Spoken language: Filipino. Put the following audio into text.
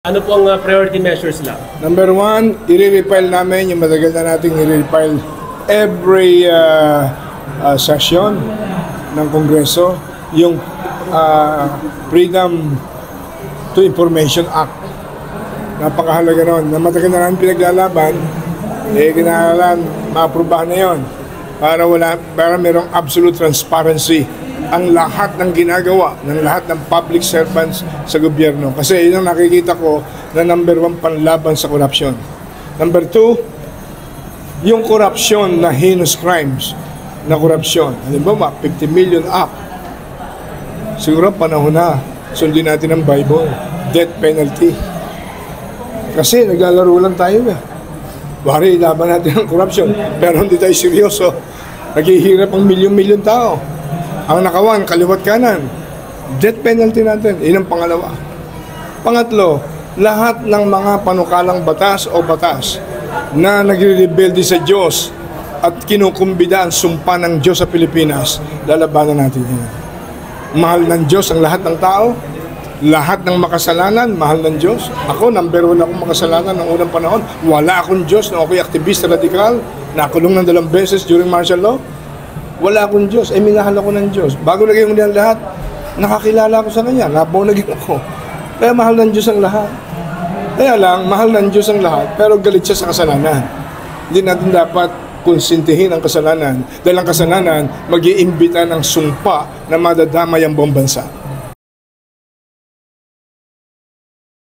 Ano po ang priority measures lang? Number one, i-refile namin yung matagal na nating i-refile every session ng Kongreso, yung Freedom to Information Act. Napakahalaga nun. Na matagal na namin pinaglalaban, kinahanglan maaprubahan na yun para merong absolute transparency ang lahat ng ginagawa ng lahat ng public servants sa gobyerno. Kasi yun ang nakikita ko na number one panlaban sa korupsyon. Number two, yung korupsyon na heinous crimes na korupsyon. Halimbawa, 50 million up. Siguro panahon na sundin natin ang Bible, death penalty. Kasi naglalaro lang tayo eh. Bari, laban natin ang korupsyon, pero hindi tayo seryoso. Naghihirap ang milyon-milyon tao. Ang nakawan, kaliwat kanan. Death penalty natin. Yun ang pangalawa. Pangatlo, lahat ng mga panukalang batas o batas na nagre-rebelde sa Diyos at kinukumbida ang sumpa ng Diyos sa Pilipinas, lalabanan natin yun. Mahal ng Diyos ang lahat ng tao, lahat ng makasalanan, mahal ng Diyos. Ako, number one akong makasalanan ng unang panahon. Wala akong Diyos na ako'y aktivista radikal, nakulong ng 2 beses during martial law. Wala akong Diyos, minahal ako ng Diyos. Bago naging ulit lahat, nakakilala ako sa Kanya, nabaw naging ako. Kaya mahal ng Diyos ang lahat. Kaya lang, mahal ng Diyos ang lahat, pero galit siya sa kasalanan. Hindi natin dapat konsintihin ang kasalanan, dahil ang kasalanan mag-iimbita ng sumpa na madadamay ang buong bansa.